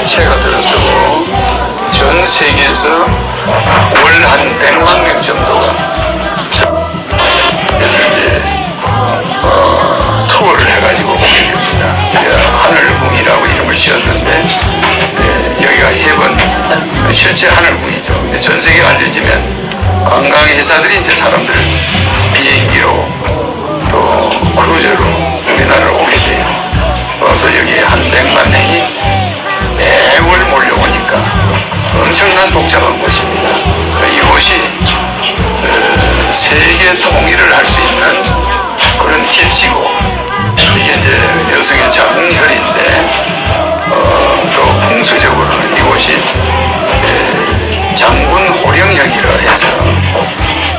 수백채가 들어서고 전 세계에서 월 한 100만 명 정도가 그래서 이제 투어를 해가지고 오게 됩니다. 하늘궁이라고 이름을 지었는데 여기가 해번 실제 하늘궁이죠. 근데 전 세계가 알려지면 관광회사들이 이제 사람들을 비행기로 또 크루즈로 우리나라로 오게 돼요. 그래서 여기에 한 100만 명이 매월 몰려오니까 엄청난 복잡한 곳입니다. 이곳이 세계 통일을 할 수 있는 그런 길지고 이게 이제 여성의 장흥혈인데 또 풍수적으로는 이곳이 장군 호령역이라 해서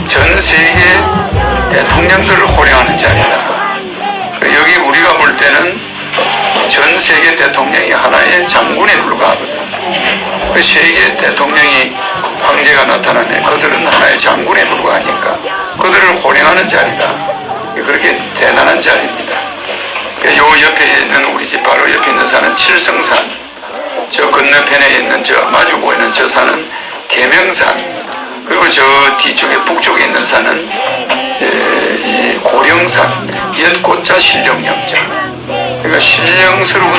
전 세계 대통령들을 호령하는 자리다. 여기 우리가 볼 때는 전 세계 대통령이 하나의 장군에 불과하거든. 그 세계 대통령이 황제가 나타나네. 그들은 하나의 장군에 불과하니까 그들을 호령하는 자리다. 그렇게 대단한 자리입니다. 요 옆에 있는 우리 집 바로 옆에 있는 산은 칠성산, 저 건너편에 있는 저 마주 보이는 저 산은 계명산, 그리고 저 뒤쪽에 북쪽에 있는 산은 이 고령산, 연꽃자 신령영자. 그러니까 신령스러운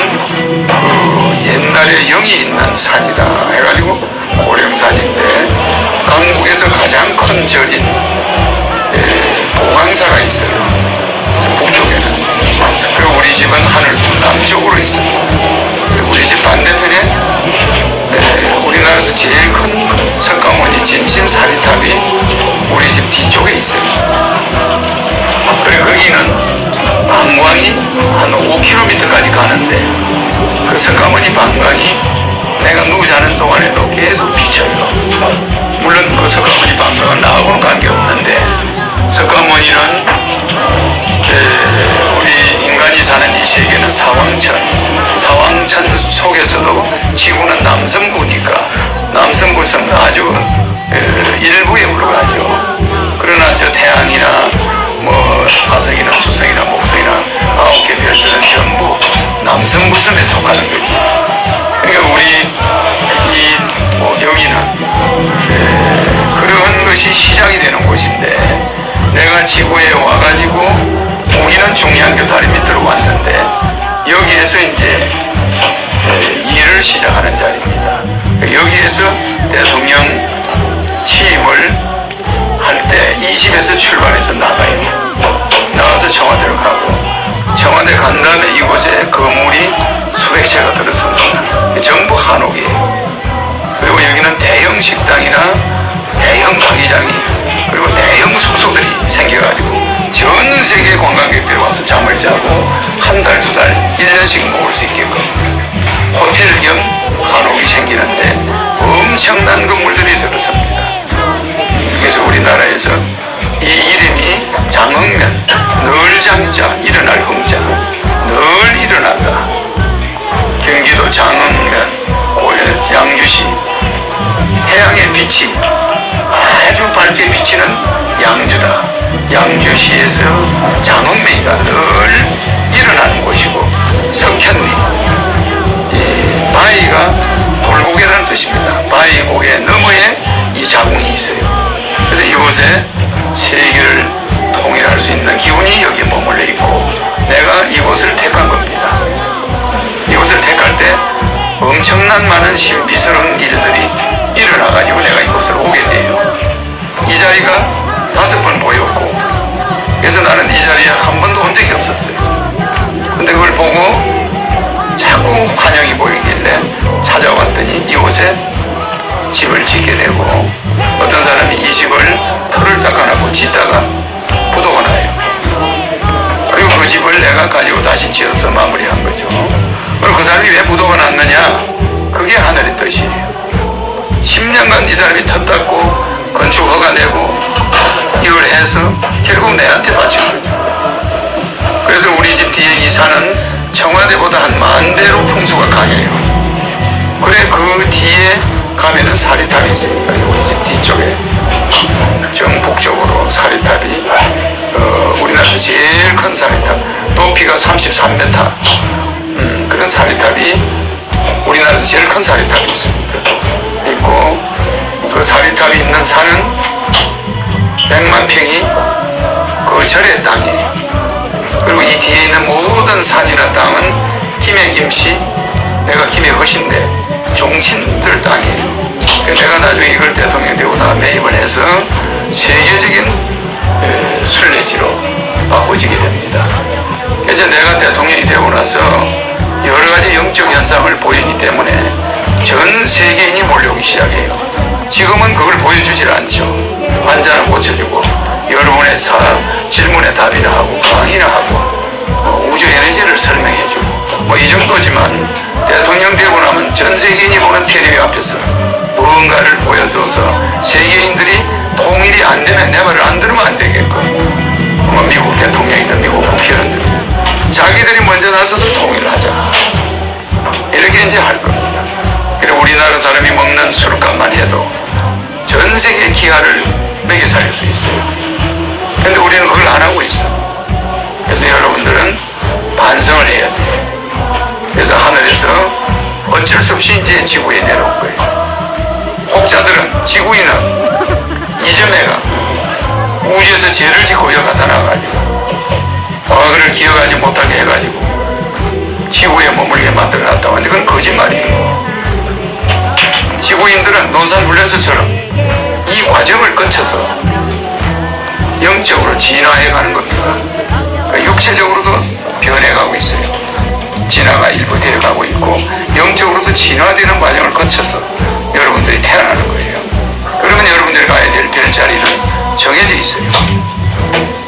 옛날에 영이 있는 산이다 해가지고 고령산인데 강북에서 가장 큰 절인 보광사가 있어요. 북쪽에는. 그리고 우리 집은 하늘궁 남쪽으로 있어요. 우리 집 반대편에 우리나라에서 제일 큰 석가모니 진신사리탑이 우리 집 뒤쪽에 있어요. 그리고 거기는 방광이 한 5km까지 가는데 그 석가모니 방광이 내가 누워 자는 동안에도 계속 비쳐요. 물론 그 석가모니 방광은 나하고는 관계없는데 석가모니는 우리 인간이 사는 이 세계는 사왕천 속에서도 지구는 남성부니까 남성부는 아주 일부에 불과하죠. 그러나 저 태양이나 뭐 화성이나 수성이나 목성이나 9개 별들은 전부 남성부섬에 속하는 거지. 그러니까 우리 여기는 그런 것이 시작이 되는 곳인데 내가 지구에 와가지고 우리는 중량교 다리 밑으로 왔는데 여기에서 이제 일을 시작하는 자리입니다. 여기에서 대통령 취임을 할 때 이 집에서 출발해서 나가요. 나가서 청와대로 가고 청와대 간 다음에 이곳에 건물이 수백 채가 들었습니다. 전부 한옥이에요. 그리고 여기는 대형 식당이나 대형 가기장이 그리고 대형 숙소들이 생겨가지고 전 세계 관광객들이 와서 잠을 자고 한 달, 두 달, 1년씩 먹을 수 있게끔 호텔 겸 한옥이 생기는데 엄청난 건물들이 들었습니다. 그래서 우리나라에서 이 이름이 장흥면, 늘 장자, 일어날 흥자, 늘 일어나다. 경기도 장흥면, 양주시, 태양의 빛이 아주 밝게 비치는 양주다. 양주시에서 장흥면이가 늘 일어나는 곳이고, 석현리, 바위가 돌고개라는 뜻입니다. 바위 고개 너머에 이 자궁이 있어요. 그래서 이곳에 세계를 통일할 수 있는 기운이 여기에 머물러 있고 내가 이곳을 택한 겁니다. 이곳을 택할 때 엄청난 많은 신비스러운 일들이 일어나가지고 내가 이곳을 오게 돼요. 이 자리가 5번 보였고 그래서 나는 이 자리에 한 번도 온 적이 없었어요. 근데 그걸 보고 자꾸 환영이 보이길래 찾아왔더니 이곳에 집을 짓게 되고 어떤 사람이 이 집을 털을 닦아놓고 짓다가 부도가 나요. 그리고 그 집을 내가 가지고 다시 지어서 마무리한 거죠. 그리고 그 사람이 왜 부도가 났느냐? 그게 하늘의 뜻이에요. 10년간 이 사람이 터 닦고 건축 허가 내고 이걸 해서 결국 내한테 바친 거죠. 그래서 우리 집 뒤에 이 산은 청와대보다 한 10,000배로 풍수가 강해요. 그래 그 뒤에 가면은 사리탑이 있습니다. 우리 집 뒤쪽에 정북쪽으로 사리탑이 우리나라에서 제일 큰 사리탑 높이가 33m 그런 사리탑이 우리나라에서 제일 큰 사리탑이 있습니다. 있고 그 사리탑이 있는 산은 100만 평이 그 절의 땅이에요. 그리고 이 뒤에 있는 모든 산이나 땅은 김해 김씨, 내가 김해 허신대 종친들 땅이에요. 내가 나중에 이걸 대통령 되고 다 매입을 해서 세계적인 순례지로 바꿔지게 됩니다. 그래서 내가 대통령이 되고 나서 여러 가지 영적 현상을 보이기 때문에 전 세계인이 몰려오기 시작해요. 지금은 그걸 보여주질 않죠. 환자는 고쳐주고 여러분의 질문에 답이나 하고 강의나 하고 우주 에너지를 설명해주고 이 정도지만 대통령 되고 나면 전 세계인이 보는 텔레비 앞에서 뭔가를 보여줘서 세계인들이 통일이 안 되면 내 말을 안 들으면 안 되겠고 미국 대통령이든 미국 국회의원들 자기들이 먼저 나서서 통일을 하자 이렇게 이제 할 겁니다. 그리고 우리나라 사람이 먹는 술값만 해도 전 세계 기하를 먹여 살릴 수 있어요. 근데 우리는 그걸 안 하고 있어. 그래서 여러분들은 반성을 해야 돼요. 그래서 하늘에서 어쩔 수 없이 이제 지구에 내려온 거예요. 혹자들은 지구인은 이전에가 우주에서 죄를 짓고 여기 갖다 놔가지고 과거를 기억하지 못하게 해가지고 지구에 머물게 만들어놨다고 하는데 그건 거짓말이에요. 지구인들은 논산훈련소처럼 이 과정을 거쳐서 영적으로 진화해가는 겁니다. 그러니까 육체적으로도 변해가고 있어요. 진화가 일부 되어가고 있고 영적으로도 진화되는 과정을 거쳐서 여러분들이 태어나는 거예요. 그러면 여러분들이 가야 될 별자리는 정해져 있어요.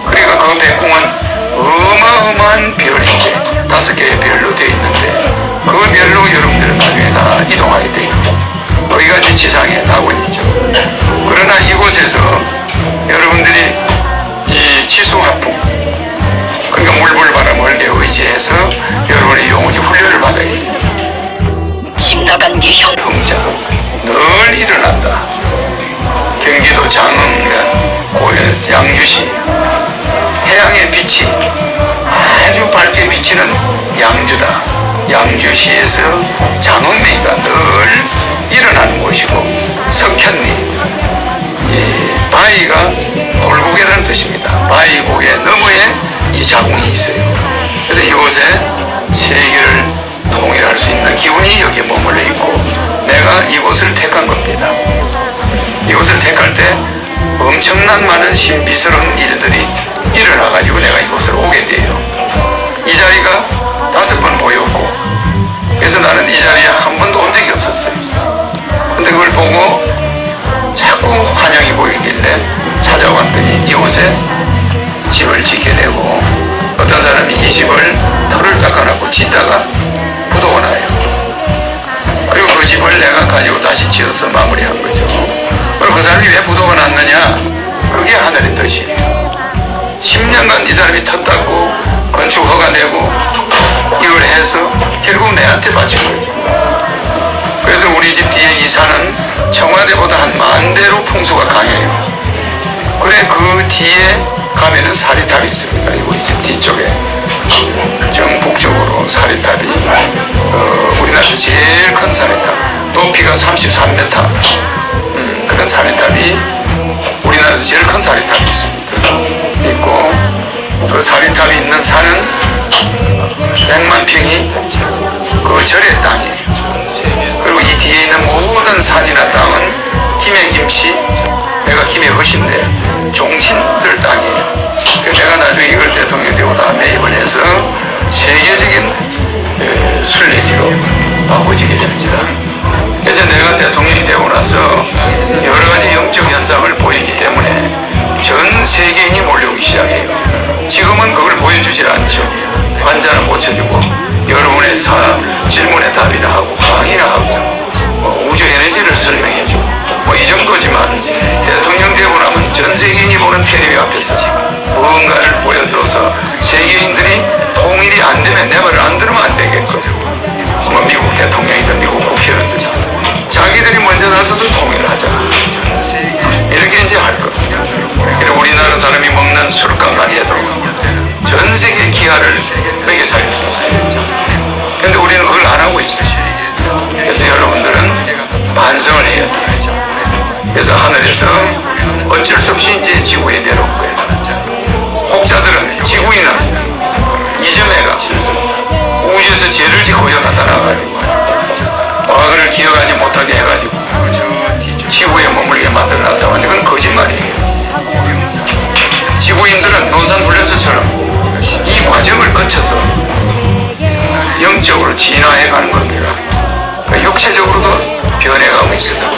그러니까 그 백궁은 어마어마한 별인데 5개의 별로 되어 있는데 그 별로 여러분들은 나중에 다 이동하게 돼요. 거기가 이제 지상의 낙원이죠. 그러나 이곳에서 여러분들이 이 지수화풍 그러니까 물불바람을 의지해서 여러분의 영혼이 훈련을 받아야 돼요. 집 나간 게 형자 늘 일어난다. 경기도 장흥면 고현 양주시 태양의 빛이 아주 밝게 비치는 양주다. 양주시에서 장흥면이가 늘 일어나는 곳이고 석현리 이 바위가 돌고개라는 뜻입니다. 바위 고개 너머에 이 자궁이 있어요. 그래서 이곳에 세계를 통일할 수 있는 기운이 여기에 머물러 있고 내가 이곳을 택한 겁니다. 이곳을 택할 때 엄청난 많은 신비스러운 일들이 일어나가지고 내가 이곳을 오게 돼요. 이 자리가 5번 보였고 그래서 나는 이 자리에 한 번도 온 적이 없었어요. 근데 그걸 보고 자꾸 환영이 보이길래 찾아왔더니 이곳에 집을 짓게 되고 어떤 사람이 이 집을 털을 닦아놓고 짓다가 부도가 나요. 그리고 그 집을 내가 가지고 다시 지어서 마무리한 거죠. 그리고 그 사람이 왜 부도가 났느냐? 그게 하늘의 뜻이에요. 10년간 이 사람이 터 닦고 건축 허가 내고 이걸 해서 결국 내한테 바친 거죠. 그래서 우리 집 뒤에 이 산은 청와대보다 한 10,000배로 풍수가 강해요. 그래 그 뒤에 가면은 사리탑이 있습니다. 우리 집 뒤쪽에 정북쪽으로 사리탑이 우리나라에서 제일 큰 사리탑 높이가 33m 그런 사리탑이 우리나라에서 제일 큰 사리탑이 있습니다. 있고 그 사리탑이 있는 산은 100만 평이 그 절의 땅이에요. 그리고 이 뒤에 있는 모든 산이나 땅은 김해 김씨, 내가 김해 허신대 종친들 땅이에요. 내가 나중에 이걸 대통령 되고 다 매입을 해서 세계적인 순례지로 바꿔지게 됩니다. 그래서 내가 대통령이 되고 나서 여러 가지 영적 현상을 보이기 때문에 전 세계인이 몰려오기 시작해요. 지금은 그걸 보여주질 않죠. 환자는 고쳐주고 여러분의 질문에 답이나 하고 강의나 하고 우주 에너지를 설명해주고 이 정도지만 대통령 되고 나면 전 세계인이 보는 텔레비 앞에서 뭔가를 보여줘서 세계인들이 통일이 안 되면 내 말을 안 들으면 안 되겠거든. 미국 대통령이든 미국 국회의원들 자기들이 먼저 나서서 통일을 하자 이렇게 이제 할 겁니다. 그리고 우리나라 사람이 먹는 술값만 해도 전 세계 기하를 먹여 살릴 수 있어요. 근데 우리는 그걸 안 하고 있어요. 그래서 여러분들은 반성을 해야 돼요. 그래서 하늘에서 어쩔 수 없이 이제 지구에 내려온 거예요. 혹자들은 지구인은 이전에가 우주에서 죄를 짓고 여기 나타나가지고 과거를 기억하지 못하게 해가지고 지구에 머물게 만들어놨다고 하는데 그건 거짓말이에요. 지구인들은 논산훈련소처럼 이 과정을 거쳐서 영적으로 진화해가는 겁니다. 그러니까 육체적으로도 변해가고 있어요.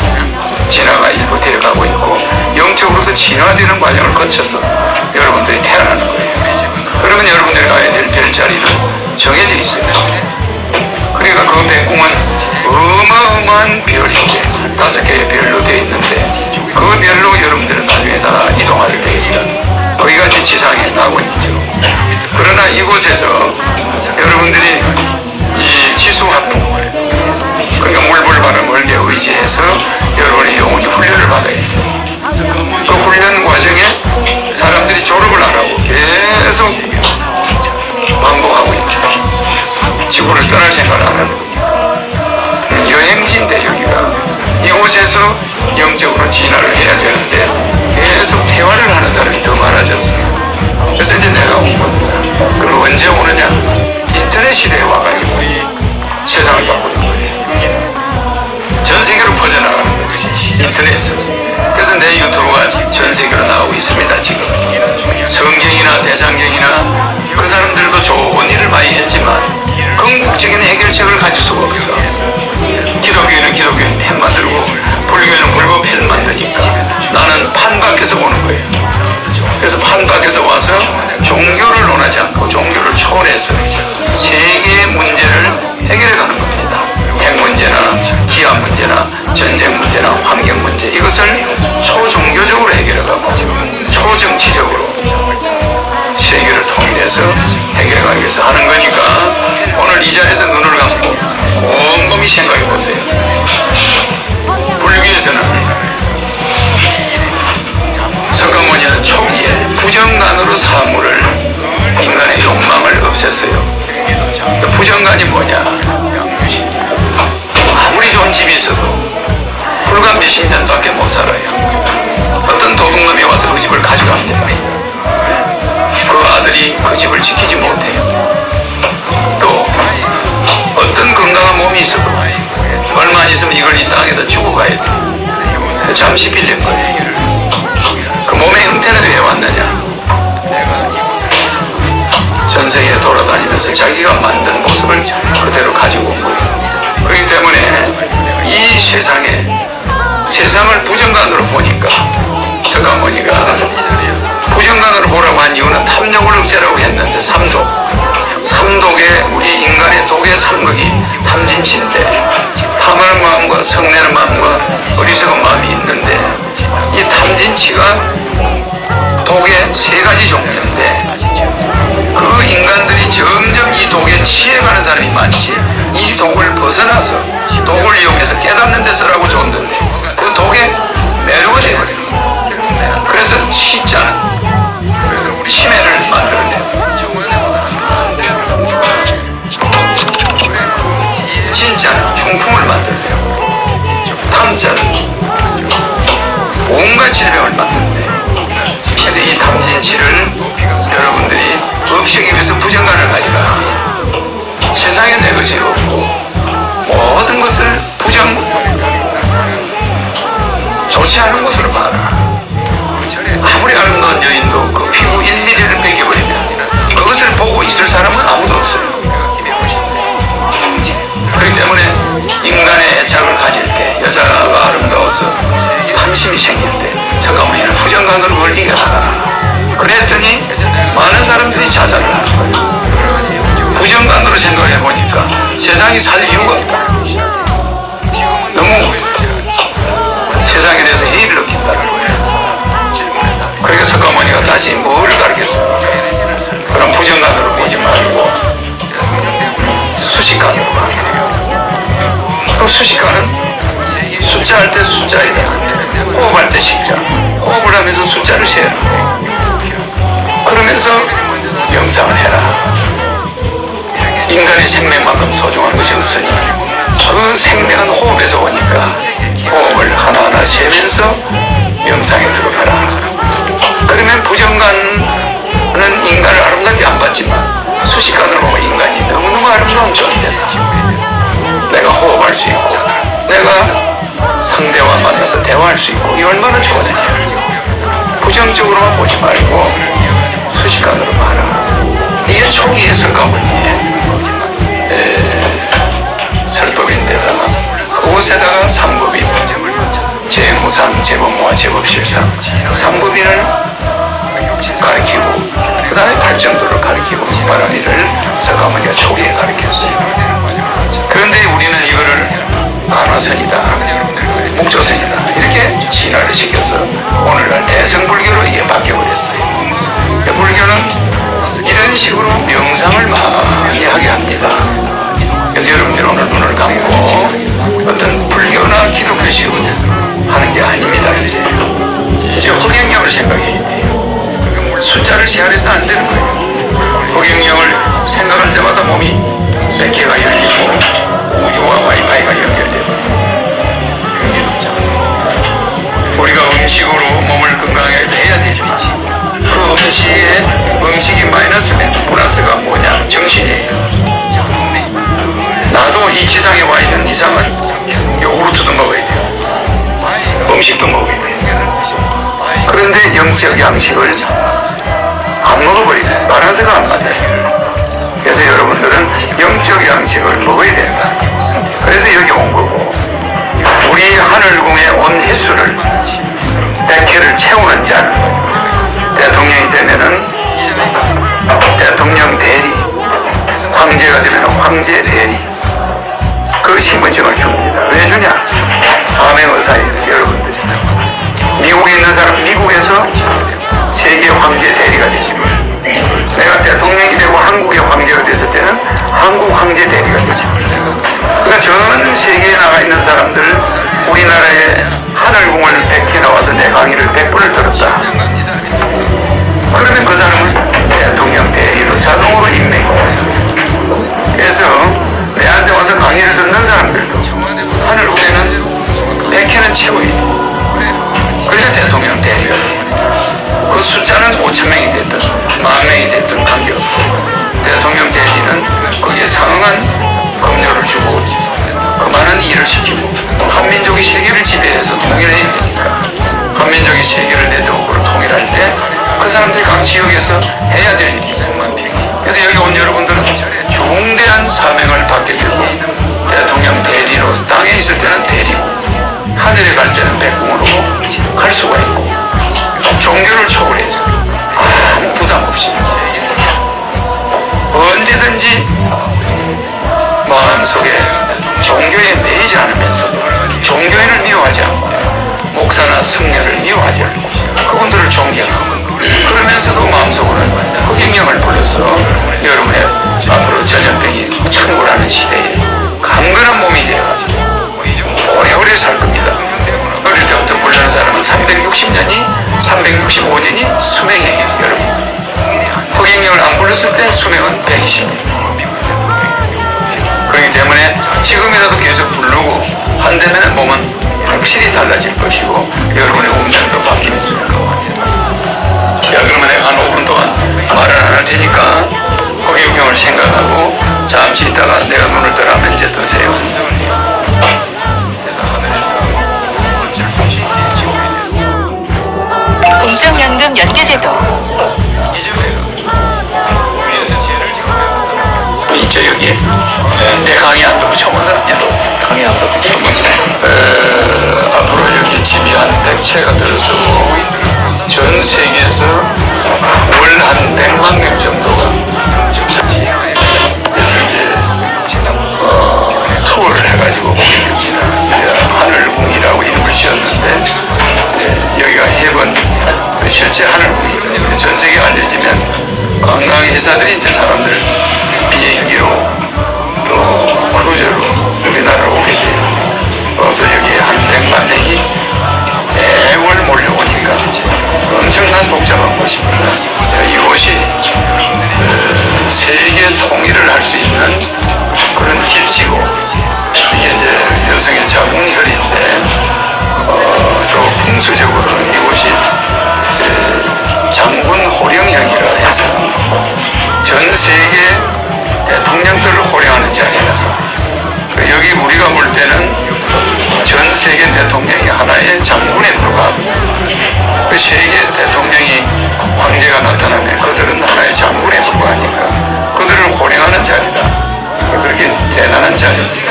진화가 일부 되어가고 있고 영적으로도 진화되는 과정을 거쳐서 여러분들이 태어나는 거예요. 그러면 여러분들이 가야 될 별자리는 정해져 있어요. 그러니까 그 백궁은 어마어마한 별인데 5개의 별로 되어 있는데 그 별로 여러분들은 나중에 다 이동하게 되겠다. 거기가 이제 지상의 낙원이죠. 그러나 이곳에서 여러분들이 이 지수화풍, 그러니까 물불바람 멀게 의지해서 여러분의 영혼이 훈련을 받아야 돼요. 그 훈련 과정에 사람들이 졸업을 안 하고 계속 반복하고 있죠. 지구를 떠날 생각을 안 하는 거예요. 여행지인데 여기가 이곳에서 영적으로 진화를 해야 되는데 계속 퇴화를 하는 사람이 더 많아졌어요. 그래서 이제 내가 온 겁니다. 그럼 언제 오느냐? 인터넷 시대에 와가지고 세상을 바꾸는 거예요. 전 세계로 퍼져나가는 거죠. 인터넷에서. 그래서 내 유튜브가 전 세계로 나오고 있습니다. 지금 성경이나 대장경이나 그 사람들도 좋은 일을 많이 했지만 궁극적인 해결책을 가질 수가 없어. 기독교인은 기독교인 펜 만들고 불교인은 불교 펜 만드니까 나는 판 밖에서 오는 거예요. 그래서 판 밖에서 와서 종교를 논하지 않고 종교를 초월해서 세계의 문제를 해결해 가는 겁니다. 핵 문제나 기압 문제나 전쟁 문제나 환경 문제, 이것을 초종교적으로 해결해가고 초정치적으로 세계를 통일해서 해결해가기 위해서 하는 거니까 오늘 이 자리에서 눈을 감고 곰곰이 생각해 보세요. 불교에서는 석가모니는 초기에 부정간으로 사물을, 인간의 욕망을 없앴어요. 그 부정간이 뭐냐? 아무리 좋은 집이 있어도 불과 몇십 년밖에 못 살아요. 어떤 도둑놈이 와서 그 집을 가져갑니다. 그 아들이 그 집을 지키지 못해요. 또 어떤 건강한 몸이 있어도 얼마 안 있으면 이걸 이 땅에다 주고 가야 돼. 잠시 빌린 거예요. 그 몸의 형태는 왜 왔느냐? 전 세계에 돌아다니면서 자기가 만든 모습을 그대로 가지고 온 거예요. 그렇기 때문에 이 세상을 부정간으로 보니까 석가모니가 부정간으로 보라고 한 이유는 탐욕을 없애라고 했는데 삼독의 우리 인간의 독의 삼극이 탐진치인데 탐하는 마음과 성내는 마음과 어리석은 마음이 있는데 이 탐진치가 독의 3가지 종류인데 그 인간들이 점점 이 독에 취해가는 사람이 많지, 이 독을 벗어나서 독을 이용해서 깨닫는 데 쓰라고 줬는데 그 독에 매료가 되거든요. 그래서 치자는 치매를 만들어내고 진짜는 중풍을 만들어내고 탐자는 온갖 질병을 만드는데, 그래서 이 탐진치를 여러분들이 없애기 위해서 부정간을 가지라. 세상에 내 것이 없고 모든 것을 좋지 않은 것으로 봐라. 아무리 아름다운 여인도 그 피부 1mm를 뺏겨버리면 그것을 보고 있을 사람은 아무도 없어요. 그렇기 때문에 인간의 애착을 가질 때, 여자가 아름다워서 탐심이 생길 때 석가모니는 부정간으로 그걸 이겨나가라. 그랬더니 많은 사람들이 자살을 하는 거예요. 부정간으로 생각해보니까 세상이 살 이유가 없다. 너무 세상에 대해서 해이를 느낀다는 거예요. 그러니까 석가모니가 다시 뭘 가르쳤어요? 그럼 부정간으로 보지 말고 수식간으로 봐라. 그 수식간은 숫자할 때 숫자이다. 호흡할 때 식자. 호흡을 하면서 숫자를 세라. 그러면서 명상을 해라. 인간의 생명만큼 소중한 것이 없으니 그 생명은 호흡에서 오니까 호흡을 하나하나 세면서 명상에 들어가라. 그러면 부정관은 인간을 아름답게 안 봤지만 수식관으로 보면 인간이 너무너무 아름다운 존재다. 내가 호흡할 수 있고 내가 상대와 만나서 대화할 수 있고 이 얼마나 좋은지. 부정적으로만 보지 말고 수식관으로 봐라. 이게 초기의 석가모니의 설법인데다가 그곳에다가 삼법인 재무상, 재법모와 재법실상 삼법인을 가르치고 그 다음에 발전도를 가르치고 말하기를 석가모니가 초기에 가르쳤어요. 그런데 우리는 이거를 간화선이다, 목조선이다 이렇게 진화를 시켜서 오늘날 대성불교로 이게 바뀌어버렸어요. 불교는 이런 식으로 명상을 많이 하게 합니다. 그래서 여러분들이 오늘 눈을 감고 어떤 불교나 기독교식으로 하는 게 아닙니다. 이제 허경영을 생각해야 돼요. 숫자를 제한해서 안 되는 거예요. 허경영을 생각할 때마다 몸이 100개가 열리고 우주와 와이파이가 연결되고 우리가 음식으로 몸을 건강하게 해야 되지. 그 음식이 마이너스면 플러스가 뭐냐? 정신이에요. 나도 이 지상에 와 있는 이상은 요구르트도 먹어야 돼요. 음식도 먹어야 돼요. 그런데 영적 양식을 안 먹어버리면 바란스가 안 맞아요. 그래서 여러분들은 영적 양식을 먹어야 된다. 그래서 여기 온 거고 우리 하늘궁에 온 횟수를 100회를 채우는 자는 대통령이 되면은 대통령 대리, 황제가 되면 황제 대리 그 신분증을 줍니다. 왜 주냐? 암행어사예요. 여러분들이 미국에 있는 사람 미국에서 세계 황제 대리가 되지. 내가 대통령이 되고 한국의 황제가 됐을 때는 한국 황제 대리가 되지. 그러니까 전 세계에 나가 있는 사람들 우리나라에 하늘궁을 100회 나와서 내 강의를 100번을 들었다. 그러면 그 사람은 대통령 대리로 자동으로 임명이 돼요. 그래서 내한테 와서 강의를 듣는 사람들도 하늘궁에는 100회는 채워야 돼요. 그러니까 대통령 대리가 됩니다. 그 숫자는 5,000명이 됐든 10,000명이 됐든 관계없어요. 대통령 대리는 거기에 상응한 급료를 주고 그 많은 일을 시키고 한민족이 세계를 지배해서 통일해야 되니까 한민족이 세계를 네트워크로 통일할 때 그 사람들이 각 지역에서 해야 될 일이 있어요. 그래서 여기 온 여러분들은 중대한 사명을 받게 되고 대통령 대리로 땅에 있을 때는 대리고 하늘에 갈 때는 백궁으로 갈 수가 있고 종교를 초월해서 아무 부담 없이 언제든지 마음속에 종교에 매이지 않으면서도 종교인을 미워하지 않고 목사나 성녀를 미워하지 않고 그분들을 존경하고 그러면서도 마음속으로는 허경영을 불러서 여러분의 앞으로 전염병이 창궐하는 시대에 강건한 몸이 되어가지고 오래오래 살 겁니다. 어릴 때부터 부르는 사람은 360년이 365년이 수명이에요. 여러분 허경영을 안 불렀을 때 수명은 120년. 그렇기 때문에 지금이라도 계속 부르고 한다면 몸은 확실히 달라질 것이고 여러분의 운명도 바뀌는 겁니다. 자, 그러면 내가 한 5분 동안 말을 안 할 테니까 허경영을 생각하고 잠시 있다가 내가 눈을 떠라면 이제 뜨세요. 그래서 하늘에서 어쩔 수 없이 지옥이 되고 공적연금 연계제도 이제 위에서 죄를 지고 해보더라고요. 있죠 여기에. 내 강의 안 듣고 처음 온 사람이야. 강의 안 듣고 처음 왔어요. 앞으로 여기 집이 한 100채가 들어서고 전 세계에서 월 한 100만 명 정도가 그래서 이제 투어를 해가지고 오게 됩니다. 하늘궁이라고 이름을 지었는데 여기가 해본 실제 하늘궁이죠. 전 세계에 알려지면 관광회사들이 이제 사람들 비행기로 또 크루즈로 우리나라로 오게 돼요. 그래서 여기에 한 100만 명이 매월 몰려오니까 엄청난 복잡한 곳입니다. 이곳이 세계 통일을 할 수 있는 그런 길지고 이게 세계 대통령들을 호령하는 자리다. 여기 우리가 볼 때는 전 세계 대통령이 하나의 장군에 불과합니다. 그 세계 대통령이 황제가 나타나면 그들은 하나의 장군에 불과하니까 그들을 호령하는 자리다. 그렇게 대단한 자리지.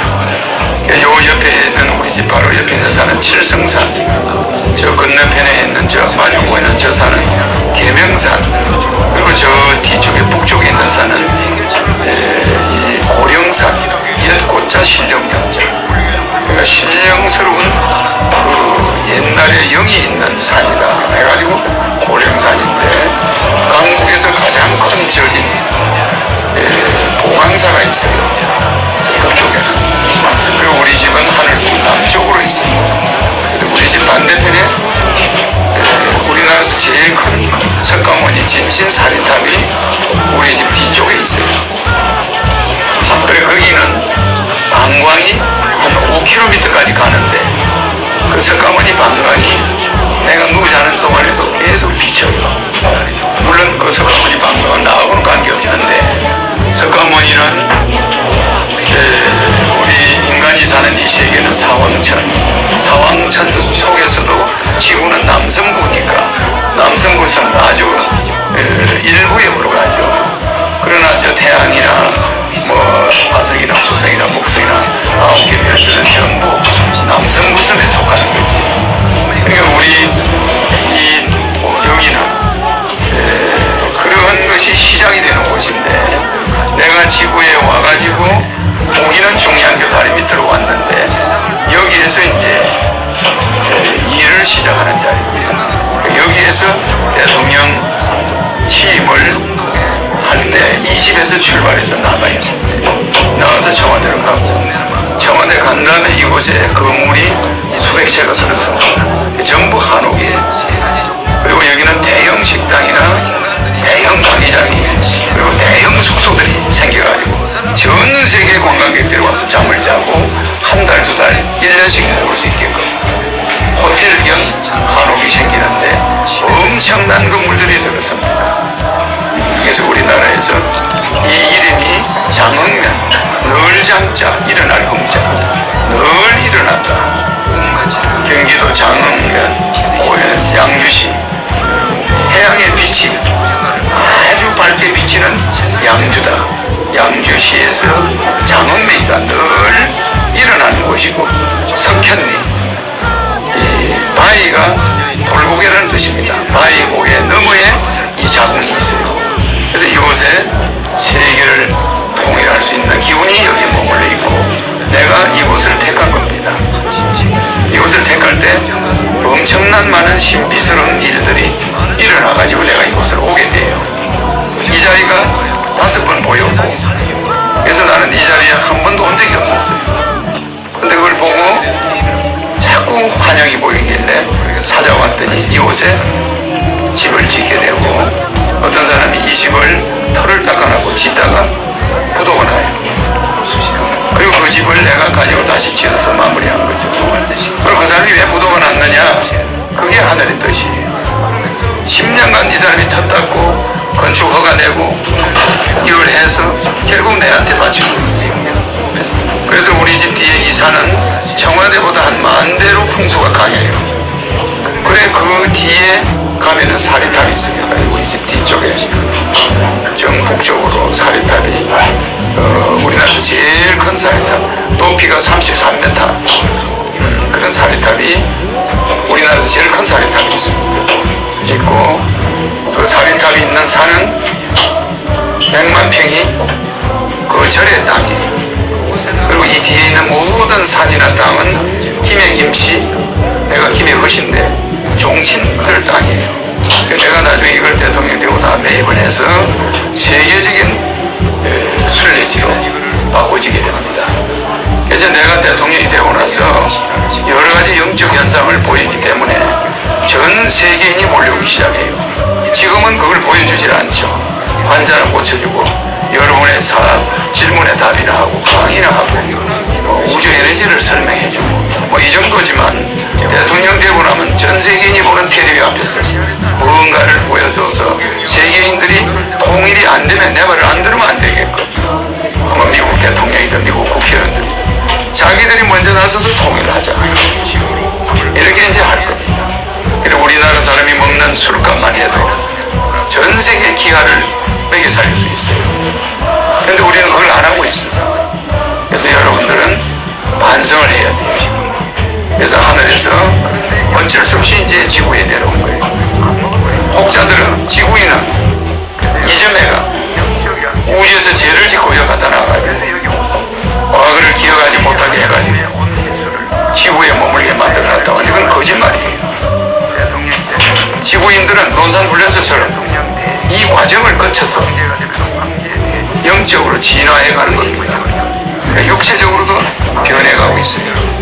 요 옆에 있는 우리 집 바로 옆에 있는 산은 칠성산, 저 건너편에 있는 저 마주보고 있는 저 산은 계명산, 그리고 저 뒤쪽에 북쪽에 있는 산은 이 고령산, 옛고자 신령령자. 그러니까 신령스러운 그 옛날에 영이 있는 산이다 해가지고 고령산인데, 강국에서 가장 큰 절인 보강사가 있어요. 북쪽에는. 그리고 우리 집은 하늘북 남쪽으로 있어요. 그래서 우리 집 반대편에 우리나라에서 제일 큰 석가모니 진신사리탑이 우리 집 뒤쪽에 있어요. 그리고 거기는 방광이 한 5km까지 가는데 그 석가모니 방광이 내가 누워 자는 동안에도 계속 비쳐요. 물론 그 석가모니 방광은 나하고는 관계없는데, 석가모니는 우리 인간이 사는 이 세계는 사왕천 속에서도 지구는 남성부니까 남성부는 아주 일부에 불과하죠. 그러나 저 태양이나 뭐 화성이나 수성이나 목성이나 9개 별들은 전부 남성부선에 속하는 거죠. 그러니까 우리 여기는 그런 것이 시작이 되는 곳인데, 내가 지구에 와가지고 거기는 중량교 다리 밑으로 왔는데 여기에서 이제 일을 시작하는 자리입니다. 여기에서 대통령 취임을 할 때 이 집에서 출발해서 나가요. 나가서 청와대로 가고, 청와대 간 다음에 이곳에 건물이 수백 채가 들어섭니다. 전부 한옥이에요. 그리고 여기는 대형 식당이나 대형 가게장이, 그리고 대형 숙소들이 생겨가지고 전 세계 관광객들이 와서 잠을 자고 한 달, 두 달, 1년씩 묵을 수 있게끔 호텔 겸 한옥이 생기는데 엄청난 건물들이 들어섭니다. 그래서 우리나라에서 이 이름이 장흥면, 늘 장자, 일어날 흥자자, 늘 일어난다. 경기도 장흥면, 양주시 태양의 빛이 아주 밝게 비치는 양주다. 양주시에서 장흥면이다. 늘 일어나는 곳이고, 석현리, 바위가 돌고개라는 뜻입니다. 바위 고개 너머에 이 자궁이 있어요. 그래서 이곳에 세계를 통일할 수 있는 기운이 여기에 머물러 있고, 내가 이곳을 택한 겁니다. 이곳을 택할 때 엄청난 많은 신비스러운 일들이 일어나가지고 내가 이곳을 오게 돼요. 이 자리가 5번 보였고, 그래서 나는 이 자리에 한 번도 온 적이 없었어요. 근데 그걸 보고 자꾸 환영이 보이길래 찾아왔더니 이곳에 집을 짓게 되고, 어떤 사람이 이 집을 털을 닦아놓고 짓다가 부도가 나요. 그리고 그 집을 내가 가지고 다시 지어서 마무리한 거죠. 그리고 그 사람이 왜 부도가 났느냐? 그게 하늘의 뜻이에요. 10년간 이 사람이 터 닦고 건축 허가 내고 이걸 해서 결국 내한테 바친 거예요. 그래서 우리 집 뒤에 이 산은 청와대보다 한 10,000배로 풍수가 강해요. 그래 그 뒤에 가면은 사리탑이 있습니다. 우리 집 뒤쪽에 정북쪽으로 사리탑이 우리나라에서 제일 큰 사리탑, 높이가 33m, 그런 사리탑이 우리나라에서 제일 큰 사리탑이 있습니다. 있고, 그 사리탑이 있는 산은 100만 평이 그 절의 땅이에요. 그리고 이 뒤에 있는 모든 산이나 땅은 김해 김씨, 내가 김해 허신데 종친들 땅이에요. 내가 나중에 이걸 대통령 되고 다 매입을 해서 세계적인 순례지로 바꿔지게 됩니다. 그래서 내가 대통령이 되고 나서 여러 가지 영적 현상을 보이기 때문에 전 세계인이 몰려오기 시작해요. 지금은 그걸 보여주질 않죠. 환자는 고쳐주고 여러분의 질문에 답이나 하고 강의나 하고 우주 에너지를 설명해주고 뭐 이 정도지만, 대통령 되고 나면 전 세계인이 보는 텔레비 앞에서 뭔가를 보여줘서 세계인들이 통일이 안 되면 내 말을 안 들으면 안 되겠고, 뭐 미국 대통령이든 미국 국회의원들 자기들이 먼저 나서서 통일을 하자, 이렇게 이제 할 겁니다. 그리고 우리나라 사람이 먹는 술값만 해도 전 세계 기하를 먹여 살릴 수 있어요. 그런데 우리는 그걸 안 하고 있어요. 그래서 여러분들은 반성을 해야 돼요. 그래서 하늘에서 어쩔 수 없이 이제 지구에 내려온 거예요. 혹자들은, 지구인은 이전에가 우주에서 죄를 짓고 여기 갖다 놔가지고 과거를 기억하지 못하게 해가지고 지구에 머물게 만들어놨다. 이건 거짓말이에요. 지구인들은 논산훈련소처럼 이 과정을 거쳐서 영적으로 진화해가는 겁니다. 육체적으로도 변해가고 있어요.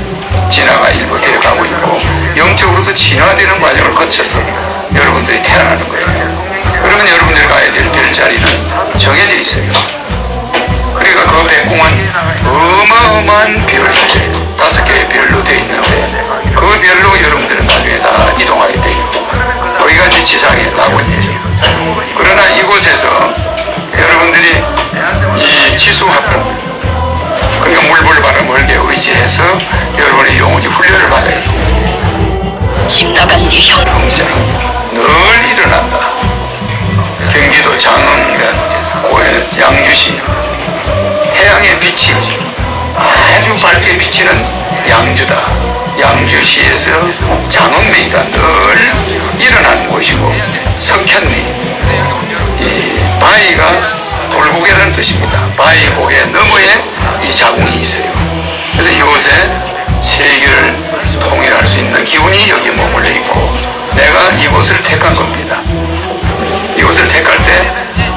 진화가 일부 되어가고 있고 영적으로도 진화되는 과정을 거쳐서 여러분들이 태어나는 거예요. 그러면 여러분들이 가야 될 별자리는 정해져 있어요. 그러니까 그 백궁은 어마어마한 별이에요. 5개의 별로 되어 있는데 그 별로 여러분들은 나중에 다 이동하게 돼요. 거기가 이제 지상에 낙원이죠. 그러나 이곳에서 여러분들이 이 지수합을, 그러니까 물불바람을 의지해서 여러분의 영혼이 훈련을 받아야 돼요. 집 나간디 형. 경쟁이 늘 일어난다. 경기도 장흥면, 고현, 양주시 태양의 빛이 아주 밝게 비치는 양주다. 양주시에서 장흥면이가 늘 일어나는 곳이고, 석현리, 이 바위가 돌고개라는 뜻입니다. 바위 고개 너머에 이 자궁이 있어요. 그래서 이곳에 세계를 통일할 수 있는 기운이 여기에 머물러 있고, 내가 이곳을 택한 겁니다. 이곳을 택할 때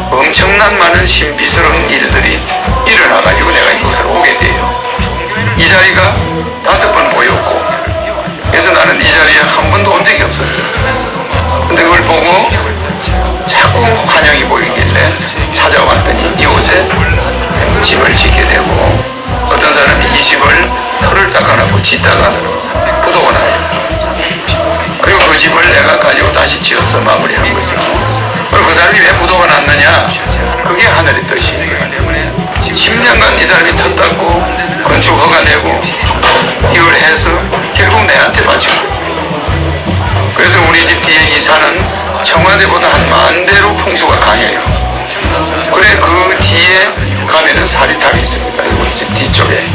엄청난 많은 신비스러운 일들이 일어나가지고 내가 이곳을 오게 돼요. 이 자리가 5번 보였고, 그래서 나는 이 자리에 한 번도 온 적이 없었어요. 근데 그걸 보고 자꾸 환영이 보이길래 찾아왔더니 이곳에 집을 짓게 되고, 어떤 사람이 이 집을 털을 닦아놓고 짓다가 부도가 나요. 그리고 그 집을 내가 가지고 다시 지어서 마무리한 거죠. 그리고 그 사람이 왜 부도가 났느냐? 그게 하늘의 뜻이기 때문에 10년간 이 사람이 터 닦고 건축 허가 내고 이걸 해서 결국 내한테 바친 거죠. 그래서 우리 집 뒤에 이 산은 청와대보다 한 10,000배로 풍수가 강해요. 그래 그 뒤에 가면은 사리탑이 있습니다. 우리 집 뒤쪽에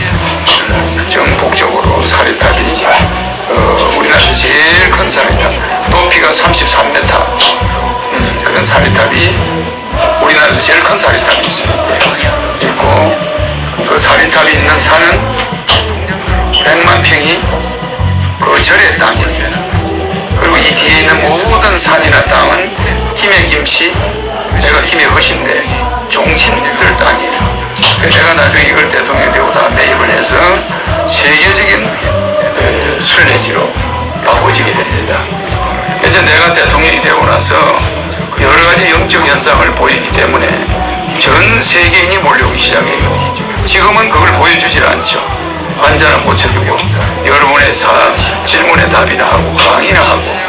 정북쪽으로 사리탑이 우리나라에서 제일 큰 사리탑, 높이가 33m, 그런 사리탑이 우리나라에서 제일 큰 사리탑이 있습니다. 있고 그 사리탑이 있는 산은 100만 평이 그 절의 땅이에요. 그리고 이 뒤에 있는 모든 산이나 땅은 힘의 김치, 내가 힘의 허신데 종친들 땅이에요. 내가 나중에 이걸 대통령 되고 다 매입을 해서 세계적인 순례지로 바꿔지게 됩니다. 그래서 내가 대통령이 되고 나서 여러 가지 영적 현상을 보이기 때문에 전 세계인이 몰려오기 시작해요. 지금은 그걸 보여주질 않죠. 환자는 고쳐주고 여러분의 질문에 답이나 하고 강의나 하고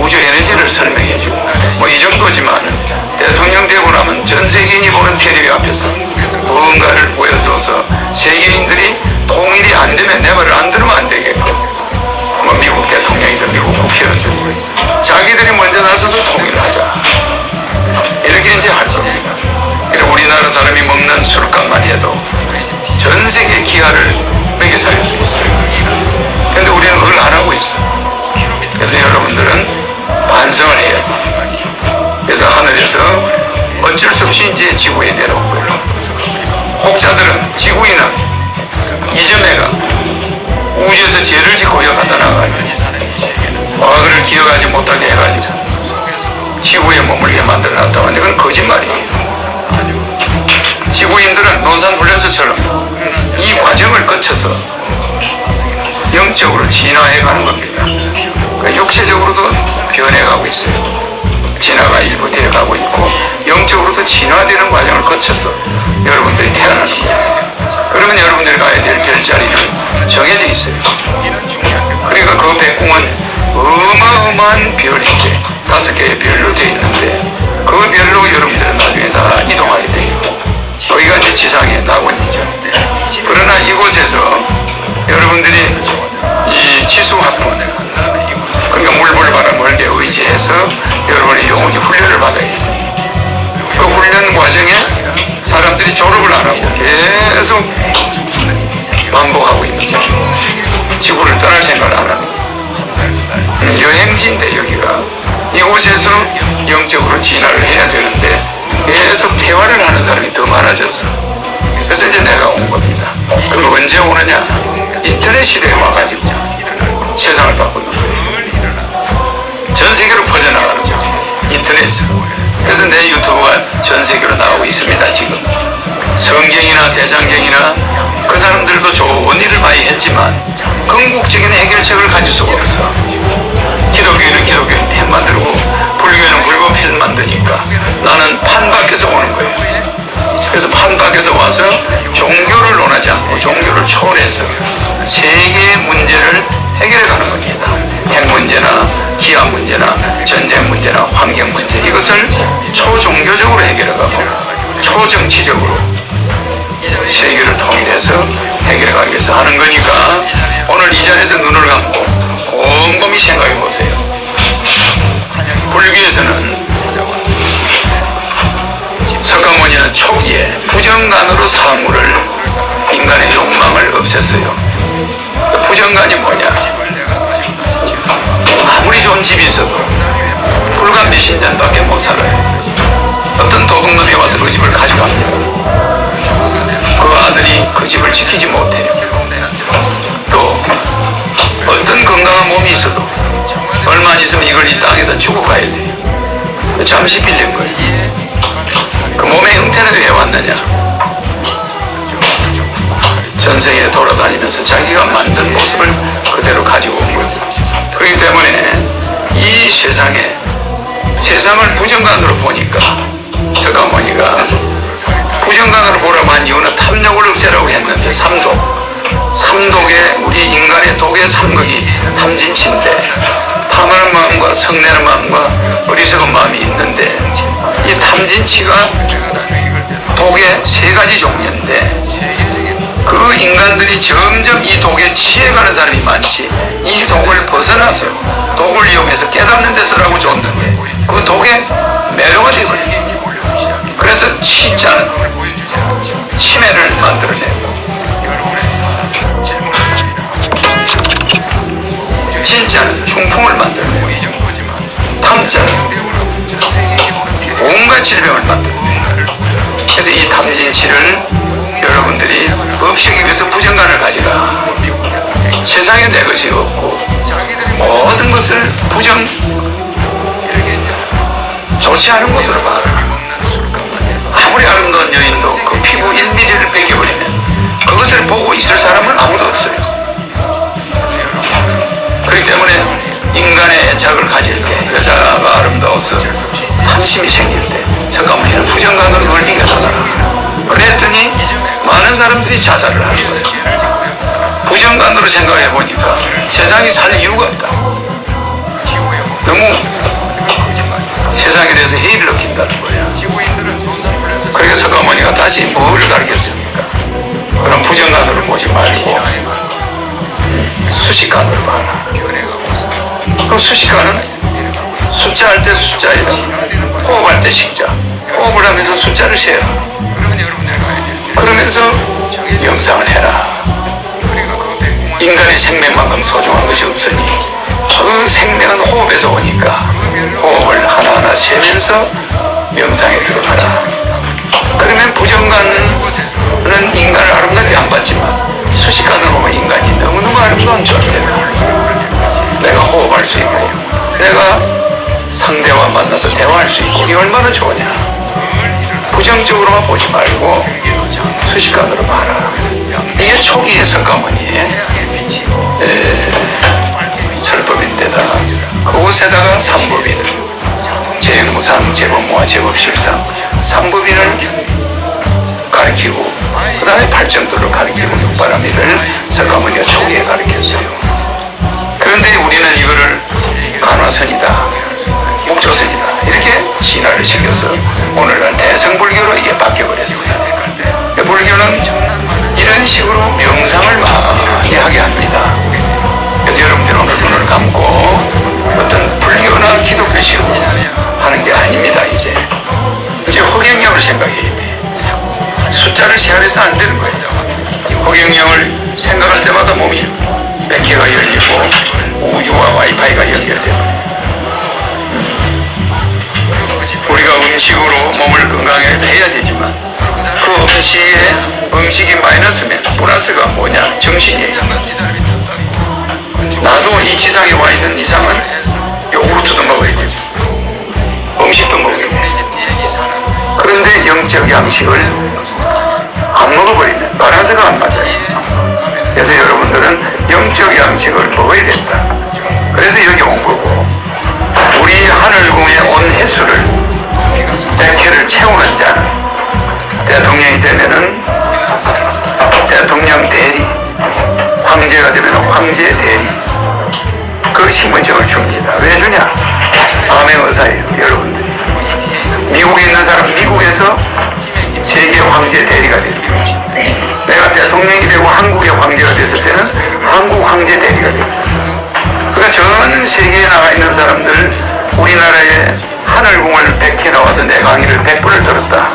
우주 에너지를 설명해주고 뭐 이 정도지만은 대통령 되고 나면 전 세계인이 보는 텔레비 앞에서 무언가를 보여줘서 세계인들이 통일이 안 되면 내 말을 안 들으면 안 되겠고, 뭐 미국 대통령이든 미국 국회의원들 자기들이 먼저 나서서 통일을 하자, 이렇게 이제 할 겁니다. 그리고 우리나라 사람이 먹는 술값만 해도 전 세계 기하를 먹여 살릴 수 있어요. 그런데 우리는 그걸 안 하고 있어요. 그래서 여러분들은 반성을 해야 돼요. 그래서 하늘에서 어쩔 수 없이 이제 지구에 내려온 거예요. 혹자들은, 지구인은 이전에가 우주에서 죄를 짓고 여기 갖다 놔가지고 과거를 기억하지 못하게 해가지고 지구에 머물게 만들어놨다고 하는데 그건 거짓말이에요. 지구인들은 논산훈련소처럼 이 과정을 거쳐서 영적으로 진화해가는 겁니다. 그러니까 육체적으로도 변해가고 있어요. 진화가 일부 되어가고 있고 영적으로도 진화되는 과정을 거쳐서 여러분들이 태어나는 거예요. 그러면 여러분들이 가야 될 별자리는 정해져 있어요. 그러니까 그 백궁은 어마어마한 별인데 5개의 별로 되어 있는데 그 별로 여러분들은 나중에 다 이동하게 돼요. 여기가 이제 지상의 낙원이죠. 그러나 이곳에서 여러분들이 이 지수화풍, 그러니까 물불바람을 의지해서 여러분의 영혼이 훈련을 받아야 돼요. 그 훈련 과정에 사람들이 졸업을 안 하고 계속 반복하고 있는 거예요. 지구를 떠날 생각을 안 하는 거예요. 여행지인데 여기가 이곳에서 영적으로 진화를 해야 되는데 계속 퇴화를 하는 사람이 더 많아졌어. 그래서 이제 내가 온 겁니다. 그럼 언제 오느냐? 인터넷 시대에 와가지고 세상을 바꾸는 거예요. 전 세계로 퍼져나가는 거죠. 인터넷으로. 그래서 내 유튜브가 전 세계로 나오고 있습니다. 지금 성경이나 대장경이나 그 사람들도 좋은 일을 많이 했지만 궁극적인 해결책을 가질 수가 없어. 기독교인은 기독교인 편 만들고 불교인은 불교 편 만드니까 나는 판 밖에서 오는 거예요. 그래서 판 밖에서 와서 종교를 논하지 않고 종교를 초월해서 세계의 문제를 해결해 가는 겁니다. 핵 문제나 기아 문제나 전쟁 문제나 환경 문제, 이것을 초종교적으로 해결해 가고 초정치적으로 세계를 통일해서 해결해 가기 위해서 하는 거니까 오늘 이 자리에서 눈을 감고 곰곰이 생각해 보세요. 불교에서는 석가모니는 초기에 부정간으로 사물을, 인간의 욕망을 없앴어요. 부정간이 뭐냐? 아무리 좋은 집이 있어도 불과 몇십 년밖에 못 살아요. 어떤 도둑놈이 와서 그 집을 가져갑니다. 그 아들이 그 집을 지키지 못해요. 또 어떤 건강한 몸이 있어도 얼마 안 있으면 이걸 이 땅에다 주고 가야 돼요. 잠시 빌린 거예요. 그 몸의 형태는 왜 왔느냐? 전 세계에 돌아다니면서 자기가 만든 모습을 그대로 가지고 온 거예요. 그렇기 때문에 이 세상을 부정관으로 보니까 석가모니가 부정관으로 보라고 한 이유는 탐욕을 없애라고 했는데 삼독의 우리 인간의 독의 삼극이 탐진치인데 탐하는 마음과 성내는 마음과 어리석은 마음이 있는데 이 탐진치가 독의 3가지 종류인데 그 인간들이 점점 이 독에 취해가는 사람이 많지 이 독을 벗어나서 독을 이용해서 깨닫는 데 쓰라고 줬는데 그 독에 매료가 되거든요. 그래서 치자는 치매를 만들어내고 진짜는 중풍을 만들어내고 탐자는 온갖 질병을 만들어내고 그래서 이 탐진치를 여러분들이 없애기 위해서 부정관을 가지라. 세상에 내 것이 없고 모든 것을 좋지 않은 것으로 봐라. 아무리 아름다운 여인도 그 피부 1mm를 뺏겨버리면 그것을 보고 있을 사람은 아무도 없어요. 그렇기 때문에 인간의 애착을 가질 때 여자가 아름다워서 탐심이 생길 때 석가모니는 부정관으로 그걸 이겨나가라. 그랬더니 많은 사람들이 자살을 하는 거예요. 부정관으로 생각해 보니까 세상이 살 이유가 없다. 너무 세상에 대해서 해이를 느낀다는 거예요. 그러니까 석가모니가 다시 뭘 가르쳤습니까? 그런 부정관으로 보지 말고 수식관으로 봐라. 그 수식관은 숫자 할 때 숫자에다 호흡할 때 시자, 호흡을 하면서 숫자를 세라. 그러면서 명상을 해라. 인간의 생명만큼 소중한 것이 없으니 그 생명은 호흡에서 오니까 호흡을 하나하나 세면서 명상에 들어가라. 그러면 부정관은 인간을 아름답게 안 봤지만 수식관으로 보면 인간이 너무너무 아름다운 존재다. 내가 호흡할 수 있고 내가 상대와 만나서 대화할 수 있고 이게 얼마나 좋으냐. 부정적으로만 보지 말고 수식관으로 봐라. 이게 초기의 석가모니의 설법인데다 그곳에다가 삼법인, 재무상, 재법모와 재법실상 삼법인을 가르치고 그 다음에 8정도를 가르치고 육바라밀을 석가모니가 초기에 가르쳤어요. 그런데 우리는 이거를 간화선이다, 목조선이다 이렇게 진화를 시켜서 오늘날 대성불교로 이게 바뀌어버렸어요. 불교는 이런 식으로 명상을 많이 하게 합니다. 그래서 여러분들 오늘 눈을 감고 어떤 불교나 기독교식으로 하는 게 아닙니다. 이제 허경영을 생각해야 돼. 숫자를 세활해서 안 되는 거예요. 허경영을 생각할 때마다 몸이 100개가 열리고 우주와 와이파이가 연결돼요. 우리가 음식으로 몸을 건강하게 해야 되지만 그 음식이 마이너스면 플러스가 뭐냐? 정신이에요. 나도 이 지상에 와 있는 이상은 요구르트도 먹어야 되죠. 음식도 먹어야 돼요. 그런데 영적 양식을 안 먹어버리면 바란스가 안 맞아요. 그래서 여러분들은 영적 양식을 먹어야 된다. 그래서 여기 온 거고, 우리 하늘궁에 온 횟수를 100회를 채우는 자는 대통령이 되면은 대통령 대리, 황제가 되면 황제 대리, 그 신분증을 줍니다. 왜 주냐? 암행의사예요, 여러분들이. 미국에 있는 사람 미국에서 세계 황제 대리가 됩니다. 내가 대통령이 되고 한국의 황제가 됐을 때는 한국 황제 대리가 됩니다. 그러니까 전 세계에 나가 있는 사람들, 우리나라에 하늘궁을 100회 나와서 내 강의를 100번을 들었다.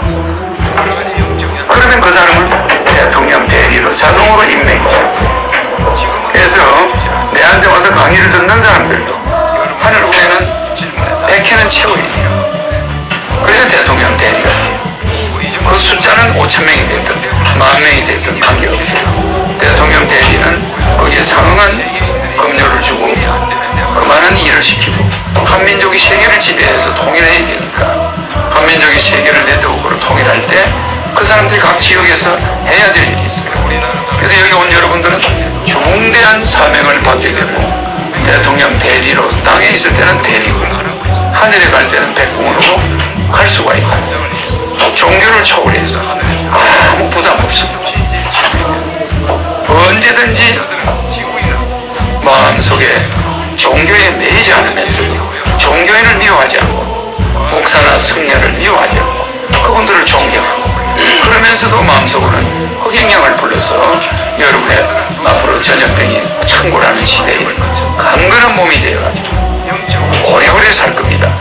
그러면 그 사람을 대통령 대리로 자동으로 임명해요. 그래서 내한테 와서 강의를 듣는 사람들도 하늘궁에는 100회는 채워야 돼요. 그래서 대통령 대리가 돼요. 그 숫자는 5,000명이 됐든 10,000명이 됐든 관계없어요. 대통령 대리는 거기에 상응한 급료를 주고 그 많은 일을 시키고 한민족이 세계를 지배해서 통일해야 되니까 한민족이 세계를 네트워크로 통일할 때 그 사람들이 각 지역에서 해야 될 일이 있어요. 그래서 여기 온 여러분들은 중대한 사명을 받게 되고 대통령 대리로 땅에 있을 때는 대리고 하늘에 갈 때는 백궁으로 갈 수가 있고 종교를 초월해서 아무 부담 없이 언제든지 마음속에 종교에 매이지 않으면서 종교인을 미워하지 않고 목사나 승려를 미워하지 않고 그분들을 존경하고 그러면서도 마음속으로는 허경영을 불러서 여러분의 앞으로 전염병이 창궐하는 시대에 강건한 몸이 되어가지고 오래오래 살 겁니다.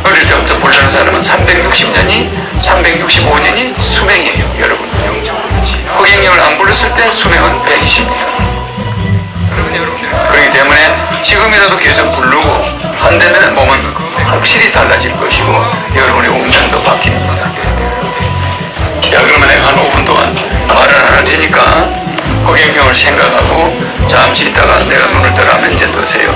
어릴 때부터 부르는 사람은 360년이 365년이 수명이에요. 여러분 허경영을 안 불렀을 때 수명은 120년. 그렇기 때문에 지금이라도 계속 부르고 한다면 몸은 확실히 달라질 것이고 여러분의 운명도 바뀝니다. 자, 그러면 내가 한 5분 동안 말을 안 할 테니까 허경영을 생각하고 잠시 있다가 내가 눈을 떠라면 이제 뜨세요.